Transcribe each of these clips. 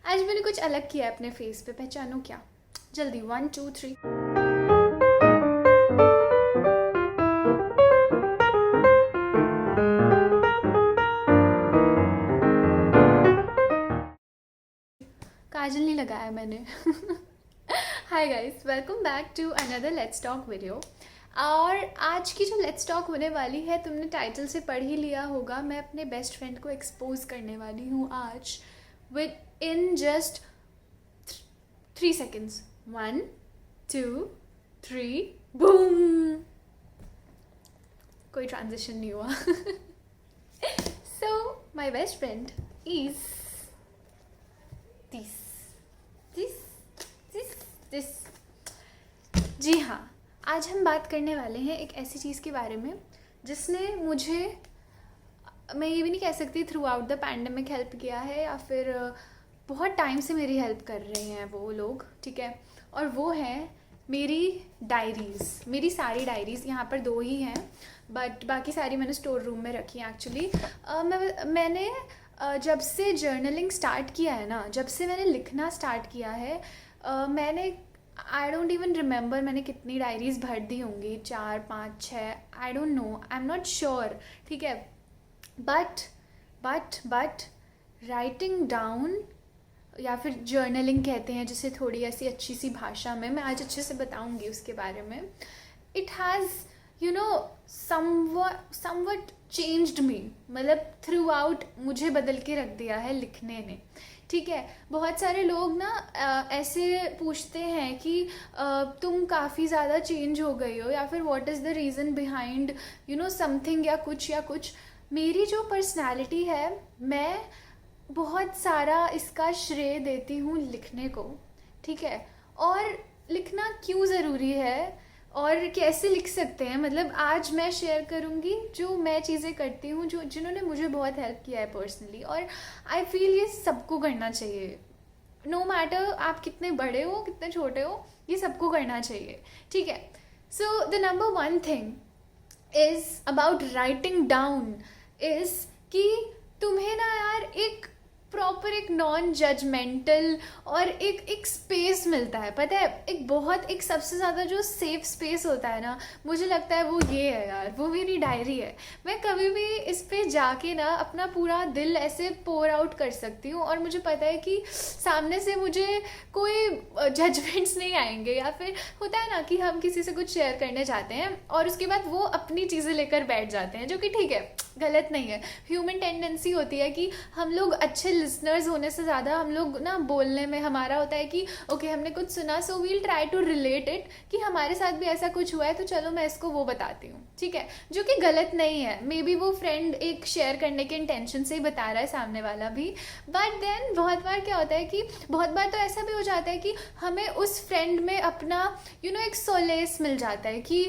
आज मैंने कुछ अलग किया है अपने फेस पे, पहचानो क्या? जल्दी 1 2 3। काजल नहीं लगाया मैंने। Hi guys, welcome back to another let's talk video. और आज की जो लेट्स टॉक होने वाली है, तुमने टाइटल से पढ़ ही लिया होगा, मैं अपने बेस्ट फ्रेंड को एक्सपोज करने वाली हूँ आज with in just 3 seconds। 1 2 3 boom. कोई ट्रांजिशन नहीं हुआ। So my best friend is this this this this. जी हाँ, आज हम बात करने वाले हैं एक ऐसी चीज़ के बारे में जिसने मुझे, मैं ये भी नहीं कह सकती through out the pandemic help किया है, या फिर बहुत टाइम से मेरी हेल्प कर रहे हैं वो लोग, ठीक है। और वो है मेरी डायरीज़, मेरी सारी डायरीज़। यहाँ पर 2 ही हैं, बट बाकी सारी मैंने स्टोर रूम में रखी हैं एक्चुअली। मैंने जब से जर्नलिंग स्टार्ट किया है ना, जब से मैंने लिखना स्टार्ट किया है, मैंने आई डोंट इवन रिमेंबर मैंने कितनी डायरीज़ भर दी होंगी, 4 5 6, I don't know, I am not sure, ठीक है। बट राइटिंग डाउन, या फिर जर्नलिंग कहते हैं जिसे थोड़ी ऐसी अच्छी सी भाषा में, मैं आज अच्छे से बताऊंगी उसके बारे में। It has somewhat changed me, मतलब थ्रू आउट मुझे बदल के रख दिया है लिखने ने, ठीक है। बहुत सारे लोग ना ऐसे पूछते हैं कि तुम काफ़ी ज़्यादा चेंज हो गई हो, या फिर what is the reason behind something, या कुछ। मेरी जो पर्सनैलिटी है, मैं बहुत सारा इसका श्रेय देती हूँ लिखने को, ठीक है। और लिखना क्यों ज़रूरी है और कैसे लिख सकते हैं, मतलब आज मैं शेयर करूँगी जो मैं चीज़ें करती हूँ, जो जिन्होंने मुझे बहुत हेल्प किया है पर्सनली। और आई फील ये सबको करना चाहिए, नो मैटर आप कितने बड़े हो कितने छोटे हो, ये सबको करना चाहिए, ठीक है। So the number 1 thing is about writing down is कि तुम्हें ना यार एक प्रॉपर, एक नॉन जजमेंटल और एक स्पेस मिलता है, पता है। एक सबसे ज़्यादा जो सेफ स्पेस होता है ना, मुझे लगता है वो ये है यार, वो मेरी डायरी है। मैं कभी भी इस पे जाके ना अपना पूरा दिल ऐसे पोर आउट कर सकती हूँ, और मुझे पता है कि सामने से मुझे कोई जजमेंट्स नहीं आएंगे। या फिर होता है ना कि हम किसी से कुछ शेयर करने जाते हैं और उसके बाद वो अपनी चीज़ें लेकर बैठ जाते हैं, जो कि ठीक है, गलत नहीं है। ह्यूमन टेंडेंसी होती है कि हम लोग अच्छे लिसनर्स होने से ज़्यादा हम लोग ना बोलने में हमारा होता है कि ओके हमने कुछ सुना, so we'll try to relate it कि हमारे साथ भी ऐसा कुछ हुआ है, तो चलो मैं इसको वो बताती हूँ, ठीक है। जो कि गलत नहीं है, मे बी वो फ्रेंड एक शेयर करने के इंटेंशन से ही बता रहा है, सामने वाला भी। बट देन बहुत बार क्या होता है कि बहुत बार तो ऐसा भी हो जाता है कि हमें उस फ्रेंड में अपना एक सोलेस मिल जाता है कि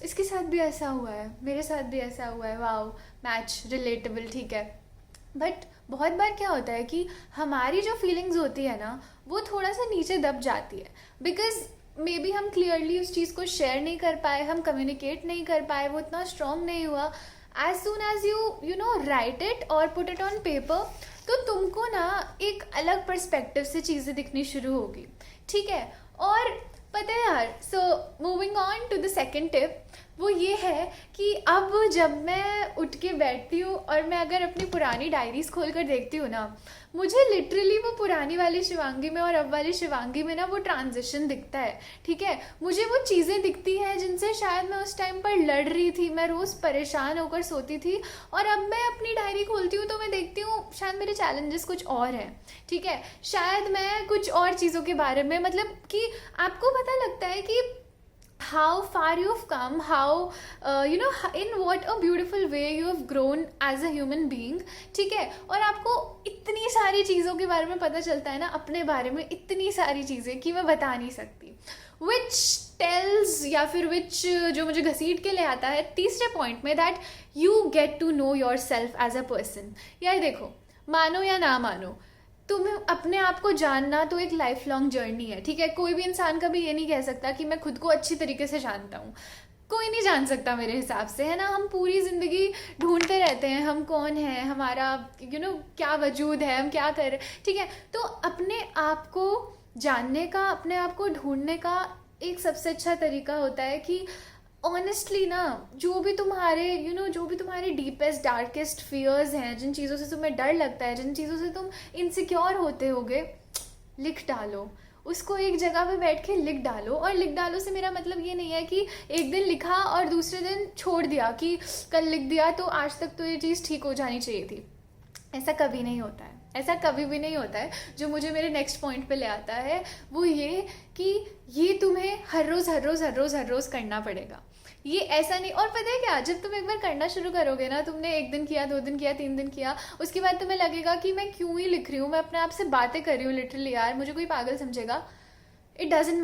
इसके साथ भी ऐसा हुआ है, मेरे साथ भी ऐसा हुआ है, वाओ, मैच, रिलेटेबल, ठीक है। बट बहुत बार क्या होता है कि हमारी जो फीलिंग्स होती है ना, वो थोड़ा सा नीचे दब जाती है, बिकॉज मे बी हम क्लियरली उस चीज़ को शेयर नहीं कर पाए, हम कम्युनिकेट नहीं कर पाए, वो इतना स्ट्रॉन्ग नहीं हुआ। As soon as you write it और पुट इट ऑन पेपर, तो तुमको ना एक अलग पर्सपेक्टिव से चीज़ें दिखनी शुरू होगी, ठीक है। और पता है यार, so moving on to the second tip, वो ये है कि अब जब मैं उठ के बैठती हूँ और मैं अगर अपनी पुरानी डायरीज़ खोल कर देखती हूँ ना, मुझे लिटरली वो पुरानी वाली शिवांगी में और अब वाली शिवांगी में ना वो ट्रांजिशन दिखता है, ठीक है। मुझे वो चीज़ें दिखती हैं जिनसे शायद मैं उस टाइम पर लड़ रही थी, मैं रोज़ परेशान होकर सोती थी, और अब मैं अपनी डायरी खोलती हूँ तो मैं देखती हूँ शायद मेरे चैलेंजेस कुछ और हैं, ठीक है। शायद मैं कुछ और चीज़ों के बारे में, मतलब कि आपको पता लगता है कि how far you've come, how in what a beautiful way you have grown as a human being, ठीक है। और आपको इतनी सारी चीज़ों के बारे में पता चलता है ना, अपने बारे में इतनी सारी चीज़ें कि मैं बता नहीं सकती। which tells, या फिर which जो मुझे घसीट के ले आता है तीसरे पॉइंट में, that you get to know yourself as a person। यार देखो, मानो या ना मानो, तुम्हें अपने आप को जानना तो एक लाइफ लॉन्ग जर्नी है, ठीक है। कोई भी इंसान कभी ये नहीं कह सकता कि मैं खुद को अच्छी तरीके से जानता हूँ। कोई नहीं जान सकता मेरे हिसाब से, है ना। हम पूरी ज़िंदगी ढूंढते रहते हैं हम कौन है, हमारा क्या वजूद है, हम क्या कर रहे हैं, ठीक है। तो अपने आप को जानने का, अपने आप को ढूंढने का एक सबसे अच्छा तरीका होता है कि ऑनेस्टली ना, जो भी तुम्हारे जो भी तुम्हारे डीपेस्ट डार्केस्ट फियर्स हैं, जिन चीज़ों से तुम्हें डर लगता है, जिन चीज़ों से तुम इनसिक्योर होते होगे, लिख डालो उसको, एक जगह पे बैठ के लिख डालो। और लिख डालो से मेरा मतलब ये नहीं है कि एक दिन लिखा और दूसरे दिन छोड़ दिया, कि कल लिख दिया तो आज तक तो ये चीज़ ठीक हो जानी चाहिए थी। ऐसा कभी नहीं होता है, ऐसा कभी भी नहीं होता है। जो मुझे मेरे नेक्स्ट पॉइंट पे ले आता है वो ये कि ये तुम्हें हर रोज़ करना पड़ेगा। ये ऐसा नहीं, और पता है क्या, जब तुम एक बार करना शुरू करोगे ना, तुमने 1 दिन किया, 2 दिन किया, 3 दिन किया, उसके बाद तुम्हें लगेगा कि मैं क्यों ही लिख रही हूँ, मैं अपने आप से बातें कर रही हूँ लिटरली, यार मुझे कोई पागल समझेगा। इट डजेंट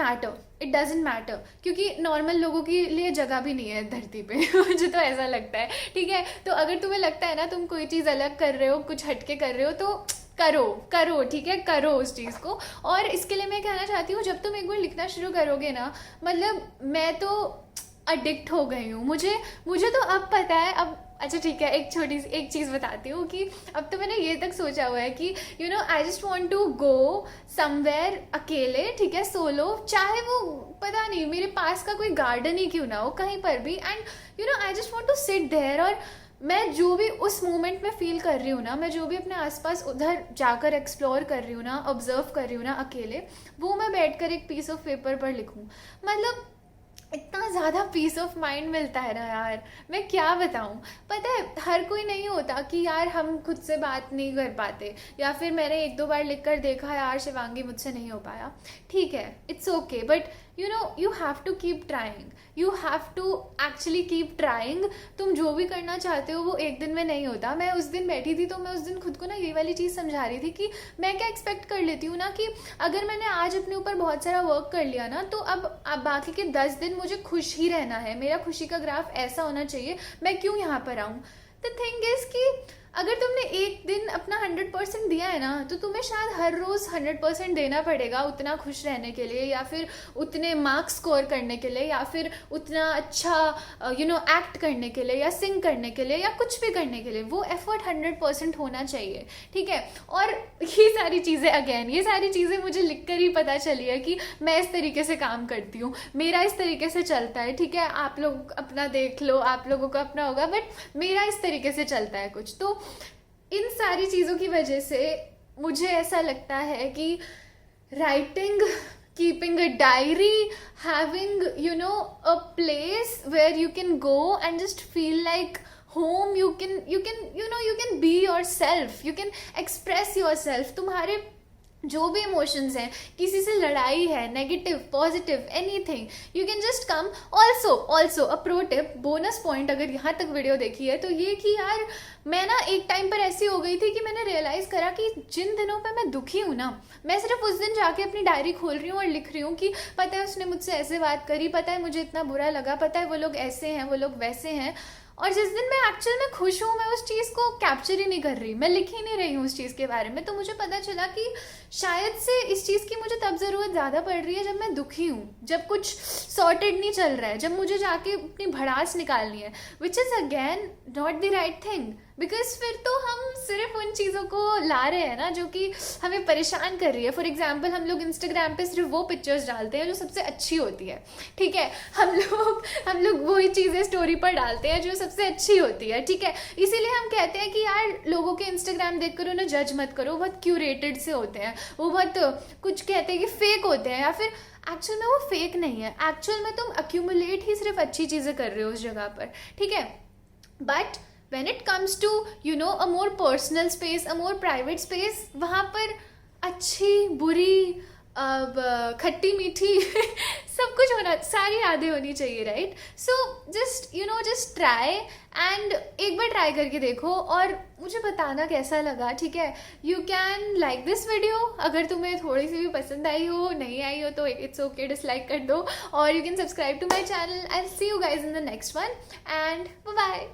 मैटर, क्योंकि नॉर्मल लोगों के लिए जगह भी नहीं है धरती पे मुझे तो ऐसा लगता है, ठीक है। तो अगर तुम्हें लगता है ना तुम कोई चीज़ अलग कर रहे हो, कुछ हटके कर रहे हो, तो करो, ठीक है, करो उस चीज़ को। और इसके लिए मैं कहना चाहती हूँ, जब तुम एक बार लिखना शुरू करोगे ना, मतलब मैं तो अडिक्ट हो गई हूँ, मुझे तो अब पता है। अब अच्छा ठीक है, एक छोटी सी एक चीज़ बताती हूँ कि अब तो मैंने ये तक सोचा हुआ है कि I just want to go somewhere अकेले, ठीक है, सोलो, चाहे वो पता नहीं मेरे पास का कोई गार्डन ही क्यों ना हो, कहीं पर भी, and I just want to sit there. और मैं जो भी उस मोमेंट में फील कर रही हूँ ना, मैं जो भी अपने आसपास उधर जाकर एक्सप्लोर कर रही हूँ ना, ऑब्जर्व कर रही हूँ ना अकेले, वो मैं बैठकर एक पीस ऑफ पेपर पर लिखूँ। मतलब इतना ज़्यादा पीस ऑफ माइंड मिलता है ना यार, मैं क्या बताऊँ। पता है हर कोई नहीं होता कि यार हम खुद से बात नहीं कर पाते, या फिर मैंने 1-2 बार लिख कर देखा यार शिवांगी मुझसे नहीं हो पाया, ठीक है, it's okay, but you have to keep trying, you have to actually keep trying. तुम जो भी करना चाहते हो वो एक दिन में नहीं होता। मैं उस दिन बैठी थी तो मैं उस दिन खुद को ना ये वाली चीज़ समझा रही थी कि मैं क्या एक्सपेक्ट कर लेती हूँ ना, कि अगर मैंने आज अपने ऊपर बहुत सारा वर्क कर लिया ना, तो अब बाकी के 10 दिन मुझे खुश ही रहना है, मेरा खुशी का ग्राफ ऐसा होना चाहिए, मैं क्यों यहाँ पर आऊँ। द थिंग इज़ कि अगर तुमने एक दिन अपना 100% दिया है ना, तो तुम्हें शायद हर रोज़ 100% देना पड़ेगा उतना खुश रहने के लिए, या फिर उतने मार्क्स स्कोर करने के लिए, या फिर उतना अच्छा एक्ट करने के लिए, या सिंग करने के लिए, या कुछ भी करने के लिए। वो एफर्ट 100% होना चाहिए, ठीक है। और ये सारी चीज़ें मुझे लिख कर ही पता चली है कि मैं इस तरीके से काम करती हूँ, मेरा इस तरीके से चलता है, ठीक है। आप लोग अपना देख लो, आप लोगों का अपना होगा, बट मेरा इस तरीके से चलता है कुछ। तो इन सारी चीज़ों की वजह से मुझे ऐसा लगता है कि writing, keeping a diary, having a place where you can go and just feel like home, you can be yourself, you can express yourself। तुम्हारे जो भी इमोशंस हैं, किसी से लड़ाई है, negative, positive, anything, you can just come. Also a pro tip, bonus point, अगर यहाँ तक वीडियो देखी है तो ये कि यार मैं ना एक टाइम पर ऐसी हो गई थी कि मैंने रियलाइज़ करा कि जिन दिनों पे मैं दुखी हूँ ना, मैं सिर्फ उस दिन जाके अपनी डायरी खोल रही हूँ और लिख रही हूँ कि पता है उसने मुझसे ऐसे बात करी, पता है मुझे इतना बुरा लगा, पता है वो लोग ऐसे हैं, वो लोग वैसे हैं। और जिस दिन मैं एक्चुअल में खुश हूँ, मैं उस चीज़ को कैप्चर ही नहीं कर रही, मैं लिख ही नहीं रही हूँ उस चीज़ के बारे में। तो मुझे पता चला कि शायद से इस चीज़ की मुझे तब ज़रूरत ज़्यादा पड़ रही है जब मैं दुखी हूँ, जब कुछ सॉर्टेड नहीं चल रहा है, जब मुझे जाके अपनी भड़ास निकालनी है, which is again not the right thing. Because फिर तो हम सिर्फ उन चीज़ों को ला रहे हैं ना जो कि हमें परेशान कर रही है। फॉर एग्जाम्पल, हम लोग इंस्टाग्राम पे सिर्फ वो पिक्चर्स डालते हैं जो सबसे अच्छी होती है, ठीक है। हम लोग वही चीज़ें स्टोरी पर डालते हैं जो सबसे अच्छी होती है, ठीक है। इसीलिए हम कहते हैं कि यार लोगों के इंस्टाग्राम देख कर उन्हें जज मत करो, बहुत क्यूरेटेड से होते हैं, वो बहुत कुछ कहते हैं कि फेक होते हैं, या फिर एक्चुअल में वो फेक नहीं है। एक्चुअल में तुम अक्यूमुलेट ही सिर्फ अच्छी चीज़ें कर रहे हो उस जगह पर, ठीक है। But when it comes to a more personal space, a more private space, वहाँ पर अच्छी बुरी खट्टी मीठी सब कुछ होना, सारी यादें होनी चाहिए, right. So just try, and एक बार ट्राई करके देखो और मुझे बताना कैसा लगा, ठीक है। You can like this video, अगर तुम्हें थोड़ी सी भी पसंद आई हो, नहीं आई हो तो इट्स ओके, डिसलाइक कर दो, और you can subscribe to my channel. I will see you guys in the next one, and bye bye.